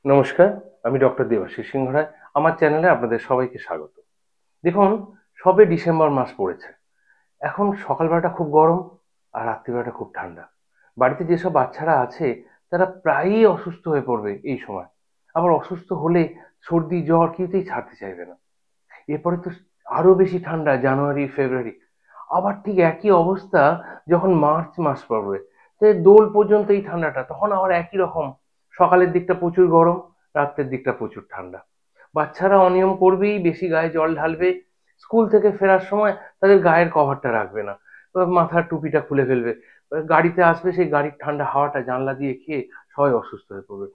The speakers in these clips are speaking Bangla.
নমস্কার, আমি ডক্টর দেবাশিস সিংহ রায়। আমার চ্যানেলে আপনাদের সবাইকে স্বাগত। দেখুন, সবে ডিসেম্বর মাস পড়েছে। এখন সকালবেলাটা খুব গরম আর রাত্রিবেলাটা খুব ঠান্ডা। বাড়িতে যেসব বাচ্চারা আছে তারা প্রায়ই অসুস্থ হয়ে পড়বে এই সময়। আবার অসুস্থ হলে সর্দি জ্বর কিছুতেই ছাড়তে চাইবে না। এরপরে তো আরো বেশি ঠান্ডা, জানুয়ারি ফেব্রুয়ারি। আবার ঠিক একই অবস্থা যখন মার্চ মাস পড়বে, তো দোল পর্যন্ত এই ঠান্ডাটা, তখন আবার একই রকম। সকালের দিকটা প্রচুর গরম, রাত্রের দিকটা প্রচুর ঠান্ডা। বাচ্চারা অনিয়ম করবেই, বেশি গায়ে জল ঢালবে। স্কুল থেকে ফেরার সময় তাদের গায়ের কভারটা রাখবে না, মাথার টুপিটা খুলে ফেলবে। গাড়িতে আসবে, সেই গাড়ির ঠান্ডা হাওয়াটা জানলা দিয়ে খেয়ে সবাই অসুস্থ হয়ে পড়বে।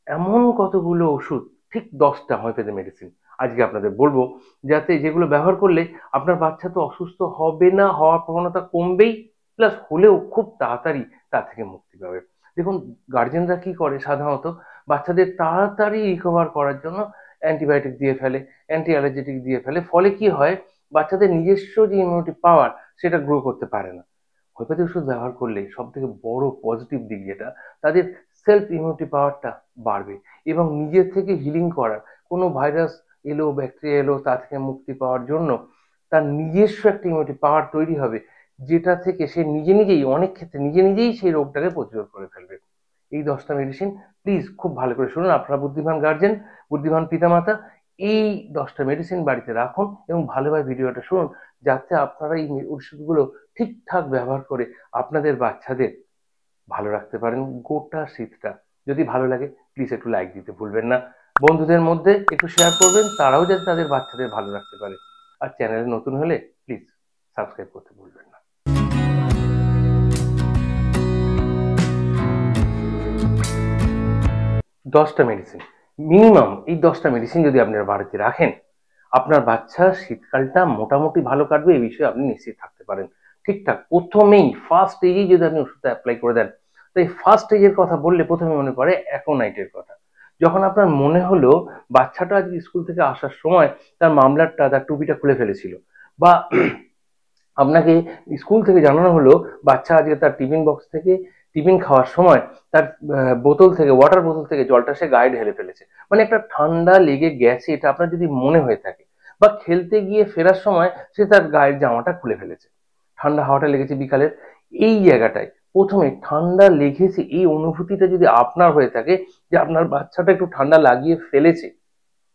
এমন কতগুলো ওষুধ, ঠিক 10টা হোমিওপ্যাথি মেডিসিন আজকে আপনাদের বলবো, যাতে যেগুলো ব্যবহার করলে আপনার বাচ্চা তো অসুস্থ হবে না, হওয়ার প্রবণতা কমবেই, প্লাস হলেও খুব তাড়াতাড়ি তা থেকে মুক্তি পাবে। দেখুন, গার্জেনরা কি করে সাধারণত, বাচ্চাদের তাড়াতাড়ি রিকভার করার জন্য অ্যান্টিবায়োটিক দিয়ে ফেলে, অ্যান্টি অ্যালার্জেটিক দিয়ে ফেলে। ফলে কি হয়, বাচ্চাদের নিজস্ব যে ইমিউনিটি পাওয়ার সেটা গ্রো করতে পারে না। হোমিওপ্যাথি ওষুধ ব্যবহার করলে সব থেকে বড় পজিটিভ দিক যেটা, তাদের সেলফ ইমিউনিটি পাওয়ারটা বাড়বে এবং নিজের থেকে হিলিং করার, কোনো ভাইরাস এলো, ব্যাকটেরিয়া এলো, তা থেকে মুক্তি পাওয়ার জন্য তার নিজস্ব একটা ইমিউনিটি পাওয়ার তৈরি হবে, যেটা থেকে সে নিজে নিজেই, অনেক ক্ষেত্রে নিজে নিজেই সেই রোগটাকে প্রতিরোধ করে ফেলবে। এই 10টা মেডিসিন প্লিজ খুব ভালো করে শুনুন। আপনারা বুদ্ধিমান গার্জেন, বুদ্ধিমান পিতামাতা, এই 10টা মেডিসিন বাড়িতে রাখুন এবং ভালোভাবে ভিডিওটা শুনুন, যাতে আপনারা এই ওষুধগুলো ঠিকঠাক ব্যবহার করে আপনাদের বাচ্চাদের ভালো রাখতে পারেন গোটা শীতটা। যদি ভালো লাগে প্লিজ একটু লাইক দিতে ভুলবেন না। বন্ধুদের মধ্যে একটু শেয়ার করবেন, তারাও যাতে তাদের বাচ্চাদের ভালো রাখতে পারে। আর চ্যানেলে নতুন হলে প্লিজ সাবস্ক্রাইব করতে ভুলবেন না। 10টা মেডিসিন, মিনিমাম এই 10টা মেডিসিন যদি আপনার বাড়িতে রাখেন, আপনার বাচ্চা শীতকালটা মোটামুটি ভালো কাটবে, এই বিষয়ে আপনি নিশ্চিত থাকতে পারেন। ঠিকঠাক প্রথমেই ফার্স্ট স্টেজেই যদি আপনি ওষুধটা অ্যাপ্লাই করে দেন, তো এই ফার্স্ট স্টেজের কথা বললে প্রথমে মনে পড়ে অ্যাকোনাইটের কথা। যখন আপনার মনে হলো বাচ্চাটা আজকে স্কুল থেকে আসার সময় তার মামলারটা, তার টুপিটা খুলে ফেলেছিল, বা আপনাকে স্কুল থেকে জানানো হলো বাচ্চা আজকে তার টিফিন বক্স থেকে টিফিন খাওয়ার সময় তার বোতল থেকে, ওয়াটার বোতল থেকে জলটা সে গায়ে ঢেলে ফেলেছে, মানে একটা ঠান্ডা লেগে গেছে, এটা আপনার যদি মনে হয়ে থাকে। বা খেলতে গিয়ে ফেরার সময় সে তার গায়ের জামাটা খুলে ফেলেছে, ঠান্ডা হাওয়াটা লেগেছে বিকালের। এই জায়গাটায় প্রথমে ঠান্ডা লেগেছে, এই অনুভূতিটা যদি আপনার হয়ে থাকে, যে আপনার বাচ্চাটা একটু ঠান্ডা লাগিয়ে ফেলেছে,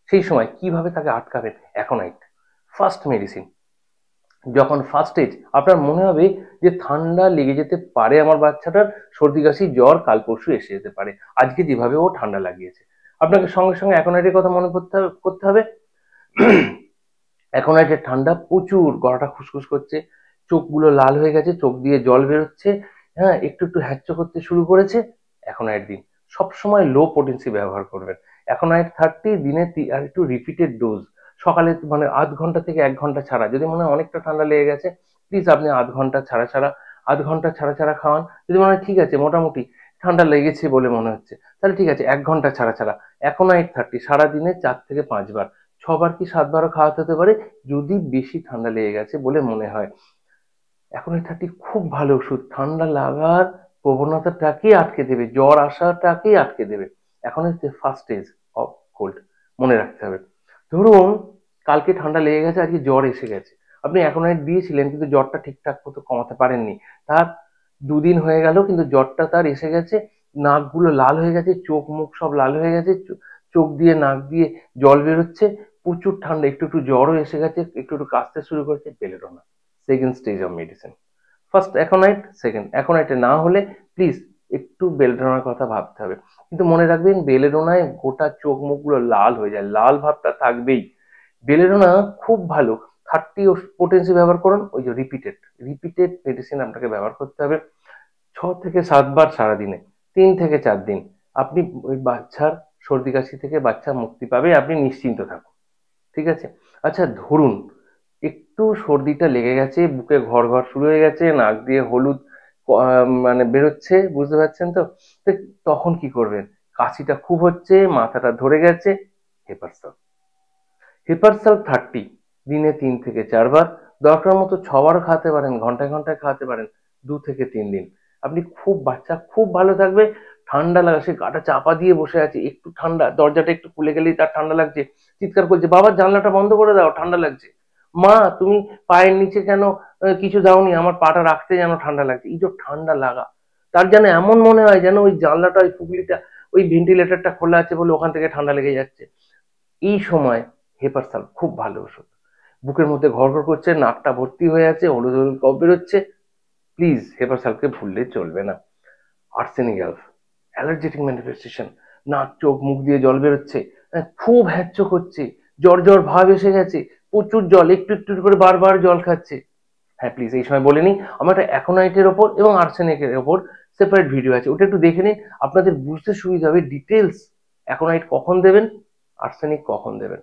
সেই সময় কিভাবে তাকে আটকাবেন? Aconite first medicine. যখন ফার্স্ট স্টেজ আপনার মনে হবে যে ঠান্ডা লেগে যেতে পারে আমার বাচ্চাটার, সর্দি কাশি জ্বর কাল পরশু এসে যেতে পারে, আজকে যেভাবে ও ঠান্ডা লাগিয়েছে, আপনাকে সঙ্গে সঙ্গে অ্যাকোনাইটের কথা মনে করতে হবে। অ্যাকোনাইটের ঠান্ডা প্রচুর, গলাটা খুসখুস করছে, চোখগুলো লাল হয়ে গেছে, চোখ দিয়ে জল বেরোচ্ছে, হ্যাঁ, একটু একটু হ্যাচ্চ করতে শুরু করেছে, অ্যাকোনাইট দিন। সবসময় লো পোটেন্সি ব্যবহার করবেন। অ্যাকোনাইট 30 দিনে আর একটু রিপিটেড ডোজ, সকালে মানে আধ ঘন্টা থেকে 1 ঘন্টা ছাড়া। যদি মনে হয় অনেকটা ঠান্ডা লেগে গেছে, প্লিজ আপনি আধ ঘন্টা ছাড়া ছাড়া, আধ ঘন্টা ছাড়া ছাড়া খাওয়ান। যদি মনে হয় ঠিক আছে, মোটামুটি ঠান্ডা লেগেছে বলে মনে হচ্ছে, তাহলে ঠিক আছে 1 ঘন্টা ছাড়া ছাড়া অ্যাকোনাইট 30 সারাদিনে 4 থেকে 5 বার, 6 বার কি 7 বারও খাওয়াতে হতে পারে, যদি বেশি ঠান্ডা লেগে গেছে বলে মনে হয়। অ্যাকোনাইট 30 খুব ভালো ওষুধ, ঠান্ডা লাগার প্রবণতাটাকেই আটকে দেবে, জ্বর আসাটাকেই আটকে দেবে। এখন হচ্ছে ফার্স্ট স্টেজ অফ কোল্ড, মনে রাখতে হবে। ধরুন কালকে ঠান্ডা লেগে গেছে, আজকে জ্বর এসে গেছে, আপনি অ্যাকোনাইট দিয়েছিলেন কিন্তু জ্বরটা ঠিকঠাক মতো কমাতে পারেননি, তার 2 দিন হয়ে গেল কিন্তু জ্বরটা তার এসে গেছে, নাকগুলো লাল হয়ে গেছে, চোখ মুখ সব লাল হয়ে গেছে, চোখ দিয়ে নাক দিয়ে জল বেরোচ্ছে, প্রচুর ঠান্ডা, একটু একটু জ্বরও এসে গেছে, একটু একটু কাশতে শুরু করেছে, belladonna second stage of medicine. First aconite, second অ্যাকোনাইটে না হলে প্লিজ একটু বেলেডোনার কথা ভাবতে হবে। কিন্তু মনে রাখবেন, বেলেডোনায় গোটা চোখ মুখগুলো লাল হয়ে যায়, লাল ভাবটা থাকবেই। বেলেডোনা খুব ভালো, 30 পোটেন্সি ব্যবহার করুন, ওই যে রিপিটেড রিপিটেড মেডিসিন আপনাকে ব্যবহার করতে হবে 6 থেকে 7 বার সারাদিনে, 3 থেকে 4 দিন। আপনি ওই বাচ্চার সর্দি কাশি থেকে বাচ্চা মুক্তি পাবে, আপনি নিশ্চিন্ত থাকুন। ঠিক আছে? আচ্ছা, ধরুন একটু সর্দিটা লেগে গেছে, বুকে ঘর ঘর শুরু হয়ে গেছে, নাক দিয়ে হলুদ মানে বেরোচ্ছে, বুঝতে পারছেন তো? তো তখন কি করবেন? কাশিটা খুব হচ্ছে, মাথাটা ধরে গেছে, হেপার হেপারসাল 30 দিনে 3 থেকে 4 বার, দরকার মতো 6 বারও খাওয়াতে পারেন, ঘন্টায় ঘন্টায় খাওয়াতে পারেন, 2 থেকে 3 দিন। আপনি খুব, বাচ্চা খুব ভালো থাকবে, ঠান্ডা লাগা, সে গাটা চাপা দিয়ে বসে আছে, একটু ঠান্ডা, দরজাটা একটু খুলে গেলেই তার ঠান্ডা লাগছে, চিৎকার করছে, বাবা জানলাটা বন্ধ করে দাও ঠান্ডা লাগছে, মা তুমি পায়ের নিচে কেন কিছু দাওনি, আমার পাটা রাখতে যেন ঠান্ডা লাগছে। এই যে ঠান্ডা লাগা, তার যেন এমন মনে হয় যেন ওই জানলাটা, ওই ফুগলিটা, ওই ভেন্টিলেটরটা খোলা আছে বলে ওখান থেকে ঠান্ডা লেগে যাচ্ছে। এই সময় হেপার সালফ খুব ভালো ওষুধ। বুকের মধ্যে ঘড়ঘড় করছে, নাকটা ভর্তি হয়ে আছে, হলুদ হলুদ কফ বেরোচ্ছে, প্লিজ হেপার সালফকে ভুললে চলবে না। আর্সেনিক অ্যালফ, অ্যালার্জেটিক ম্যানিফেস্টেশন, নাক চোখ মুখ দিয়ে জল বেরোচ্ছে, খুব হ্যাঁচক হচ্ছে, জ্বর জ্বর ভাব এসে গেছে, প্রচুর জল, একটু একটু করে বারবার জল খাচ্ছে, হ্যাঁ প্লিজ এই সময় বলে নিই, আমার একটা অ্যাকোনাইটের ওপর এবং আর্সেনিকের ওপর সেপারেট ভিডিও আছে, ওটা একটু দেখে নিন, আপনাদের বুঝতে সুবিধা হবে ডিটেলস। অ্যাকোনাইট কখন দেবেন, আর্সেনিক কখন দেবেন।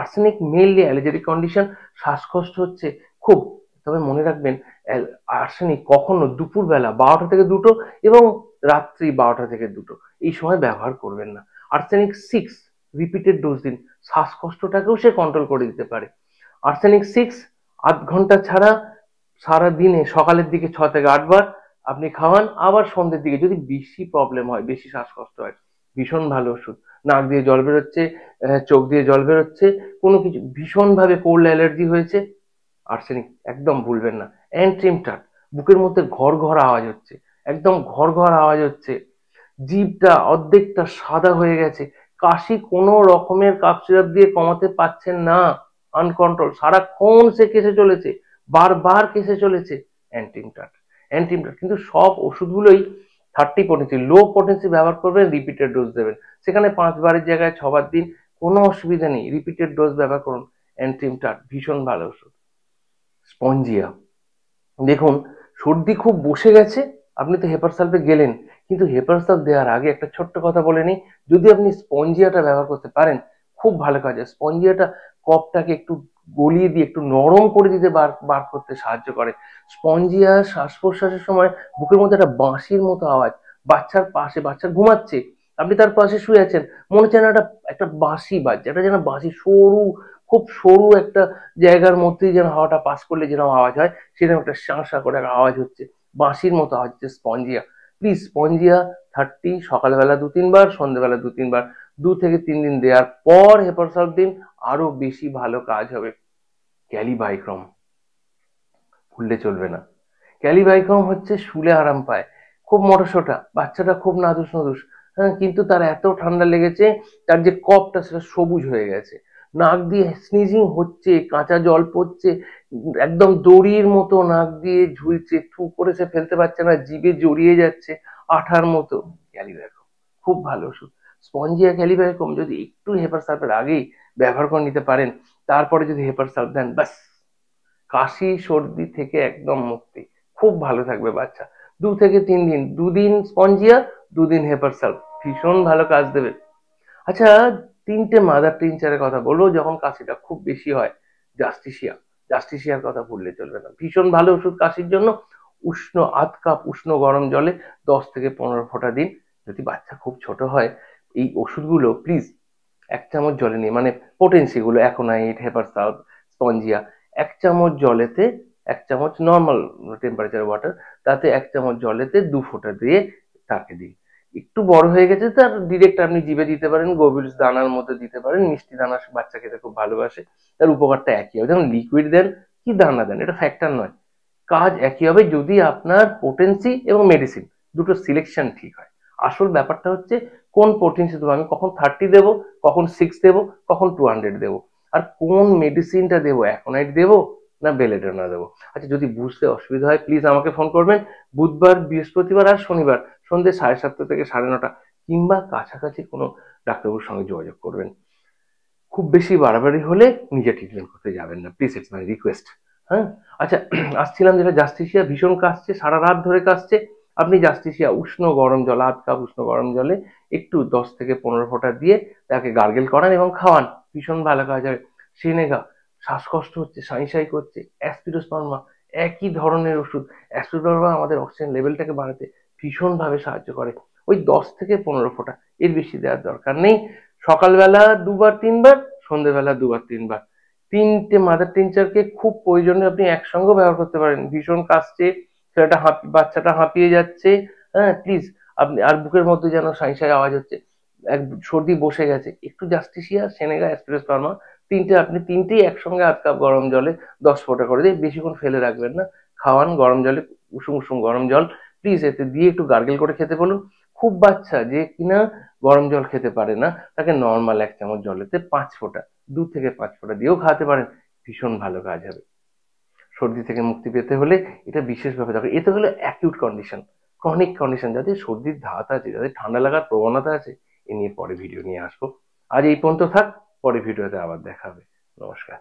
আর্সেনিক মেইনলি অ্যালার্জেটিক কন্ডিশন, শ্বাসকষ্ট হচ্ছে খুব, তবে মনে রাখবেন আর্সেনিক কখনো দুপুরবেলা 12টা থেকে 2টো এবং রাত্রি 12টা থেকে 2টো এই সময় ব্যবহার করবেন না। আর্সেনিক 6 রিপিটেড ডোজ দিন, শ্বাসকষ্টটাকেও সে কন্ট্রোল করে দিতে পারে। আর্সেনিক 6 আধ ঘন্টা ছাড়া সারা দিনে সকালের দিকে 6 থেকে 8 বার আপনি খাওয়ান, আবার সন্ধ্যের দিকে যদি বেশি প্রবলেম হয়, বেশি শ্বাসকষ্ট হয়, ভীষণ ভালো ওষুধ। নাক দিয়ে জল বেরোচ্ছে, চোখ দিয়ে জল বেরোচ্ছে, কোনো কিছু ভীষণ ভাবে কোল্ড অ্যালার্জি হয়েছে, আর্সেনিক একদম ভুলবেন না। অ্যান্ট্রিমটাট, বুকের মধ্যে ঘর ঘর আওয়াজ হচ্ছে, একদম ঘর ঘর আওয়াজ হচ্ছে, জিভটা অর্ধেকটা সাদা হয়ে গেছে, কাশি কোনো রকমের কাপ সিরাপ দিয়ে কমাতে পারছেন না, আনকন্ট্রোল, সারাক্ষণ সে কেসে চলেছে, বারবার কেসে চলেছে, অ্যান্টিমটাট। অ্যান্টিমটাট কিন্তু সব ওষুধগুলোই 30 পটেন্সি, লো পটেন্সি ব্যবহার করবেন, রিপিটেড ডোজ দেবেন, সেখানে 5 বারের জায়গায় 6 বার দিন, কোনো অসুবিধা নেই, রিপিটেড ডোজ ব্যবহার করুন। অ্যান্টিমটাট ভীষণ ভালো ওষুধ। স্পঞ্জিয়া, দেখুন সর্দি খুব বসে গেছে, আপনি তো হেপার সালফে গেলেন, কিন্তু হেপার সালফ দেওয়ার আগে একটা ছোট্ট কথা বলে নিই, যদি আপনি স্পঞ্জিয়াটা ব্যবহার করতে পারেন খুব ভালো কাজ হয়। স্পঞ্জিয়াটা কফটাকে একটু গলিয়ে দিয়ে একটু নরম করে দিতে বার বার করতে সাহায্য করে। স্পঞ্জিয়া শ্বাস প্রশ্বাসের সময় বুকের মধ্যে একটা বাঁশির মতো আওয়াজ, বাচ্চার পাশে, বাচ্চা ঘুমাচ্ছে, আপনি তার পাশে শুয়ে আছেন, মনে হচ্ছে না একটা একটা বাঁশি বাজছে, একটা যেন বাঁশি সরু, খুব সরু একটা জায়গার মধ্যেই যেন হাওয়াটা পাস করলে যেরকম আওয়াজ হয়, সেরকম একটা শাঁ করে একটা আওয়াজ হচ্ছে, বাঁশির মতো আওয়াজ হচ্ছে স্পঞ্জিয়া। প্লিজ স্পঞ্জিয়া 30, সকালবেলা 2-3 বার, সন্ধ্যেবেলা 2-3 বার, 2 থেকে 3 দিন দেওয়ার পর হেপার সালফ দিন, আরো বেশি ভালো কাজ হবে। ক্যালিবাইক্রম ভুললে চলবে না। ক্যালিবাইক্রম হচ্ছে শুলে আরাম পায়, খুব মোটাসোটা, বাচ্চাটা খুব নাদুস নদুস, হ্যাঁ, কিন্তু তার এত ঠান্ডা লেগেছে, তার যে কফটা সেটা সবুজ হয়ে গেছে, নাক দিয়ে স্নিজিং হচ্ছে, কাঁচা জল পড়ছে, একদম দড়ির মতো নাক দিয়ে ঝুলছে, থু করে সে ফেলতে পারছে না, জিভে জড়িয়ে যাচ্ছে আঠার মতো, ক্যালিবাইক্রম খুব ভালো ওষুধ। স্পঞ্জিয়া ক্যালিবাইক্রম যদি একটু হেপার সালফের আগেই ব্যবহার করে নিতে পারেন, তারপরে যদি হেপার সালফ দেন, ব্যাস কাশি সর্দি থেকে একদম মুক্তি, খুব ভালো থাকবে বাচ্চা। 2 থেকে 3 দিন, 2 দিন স্পঞ্জিয়া, 2 দিন হেপার সালফ, ভীষণ ভালো কাজ দেবে। আচ্ছা, 3টে মাদার টিনচারের কথা বলবো যখন কাশিটা খুব বেশি হয়। জাস্টিসিয়া, জাস্টিসিয়ার কথা ভুললে চলবে না, ভীষণ ভালো ওষুধ কাশির জন্য। উষ্ণ আধ কাপ উষ্ণ গরম জলে 10 থেকে 15 ফোঁটা দিন। যদি বাচ্চা খুব ছোট হয়, এই ওষুধগুলো প্লিজ 1 চামচ জলে নিয়ে, মানে পোটেন্সি গুলো অ্যাকোনাইট, হেপার সালফ, স্পঞ্জিয়া, 1 চামচ জলেতে, 1 চামচ নর্মাল টেম্পারেচার ওয়াটার, তাতে 1 চামচ জলেতে 2 ফোঁটা দিয়ে তাকে দিন। একটু বড় হয়ে গেছে তার ডিরেক্ট আপনি জিভে দিতে পারেন, গোবিলস দানার মধ্যে দিতে পারেন, মিষ্টি দানা বাচ্চা খেতে খুব ভালোবাসে, তার উপকারটা একই হবে, যেমন লিকুইড দেন কি দানা দেন এটা ফ্যাক্টর নয়, কাজ একই হবে যদি আপনার পোটেন্সি এবং মেডিসিন দুটো সিলেকশন ঠিক হয়। আসল ব্যাপারটা হচ্ছে কোন পোটেন্সি দেবো, আমি কখন 30 দেবো, কখন 6 দেবো, কখন 200 দেবো, আর কোন মেডিসিনটা দেবো, অ্যাকোনাইট দেবো না বেলেডোনা দেবো। আচ্ছা, যদি বুঝতে অসুবিধা হয় প্লিজ আমাকে ফোন করবেন, বুধবার, বৃহস্পতিবার আর শনিবার সন্ধ্যে 7:30 থেকে 9:30, কিংবা কাছাকাছি কোনো ডাক্তারবাবুর সঙ্গে যোগাযোগ করবেন। খুব বেশি বাড়াবাড়ি হলে নিজে ট্রিটমেন্ট করতে যাবেন না, প্লিজ, ইটস মাই রিকোয়েস্ট। হ্যাঁ, আচ্ছা, আসছিলাম যেটা, জাস্টিসিয়া ভীষণ কাশছে, সারা রাত ধরে কাশছে, আপনি জাস্টিসিয়া উষ্ণ গরম জল, আধ কাপ উষ্ণ গরম জলে একটু 10 থেকে 15 ফোঁটা দিয়ে তাকে গার্গেল করান এবং খাওয়ান, ভীষণ ভালো কাজ হবে। সেনেগা, শ্বাসকষ্ট হচ্ছে, সাই সাই করছে, অ্যাসপিডোস্পার্মা, একই ধরনের ওষুধ। অ্যাসপিডোস্পার্মা আমাদের অক্সিজেন লেভেলটাকে বাড়াতে ভীষণ ভাবে সাহায্য করে, ওই 10 থেকে 15 ফোঁটা, এর বেশি দেওয়ার দরকার নেই। সকালবেলা 2-3 বার, সন্ধ্যেবেলা 2-3 বার। 3টে মাদার টিনচারকে খুব প্রয়োজনে আপনি একসঙ্গে ব্যবহার করতে পারেন। ভীষণ কাশছে, ছেলেটা বাচ্চাটা হাঁপিয়ে যাচ্ছে, হ্যাঁ প্লিজ আপনি আর বুকের মধ্যে যেন সাঁই সাঁই আওয়াজ হচ্ছে, এক সর্দি বসে গেছে, একটু জাস্টিসিয়া, সেনেগা, অ্যাসপিরিন ফার্মা, তিনটেই একসঙ্গে আধ কাপ গরম জলে 10 ফোঁটা করে দিয়ে, বেশিক্ষণ ফেলে রাখবেন না, খাওয়ান গরম জলে, উষুম উষুম গরম জল, প্লিজ এতে দিয়ে একটু গার্গেল করে খেতে বলুন। খুব বাচ্চা যে কিনা গরম জল খেতে পারে না, তাকে নর্মাল 1 চামচ জলেতে 5 ফোঁটা, 2 থেকে 5 ফোঁটা দিয়েও খাওয়াতে পারেন, ভীষণ ভালো কাজ হবে। সর্দি থেকে মুক্তি পেতে হলে এটা বিশেষভাবে দরকার। এতে হলো অ্যাকিউট কন্ডিশন, ক্রনিক কন্ডিশন, যাদের সর্দির ধাত আছে, যাদের ঠান্ডা লাগার প্রবণতা আছে, এ নিয়ে পরে ভিডিও নিয়ে আসবো। আজ এই পর্যন্ত থাক, পরে ভিডিওতে আবার দেখা হবে। নমস্কার।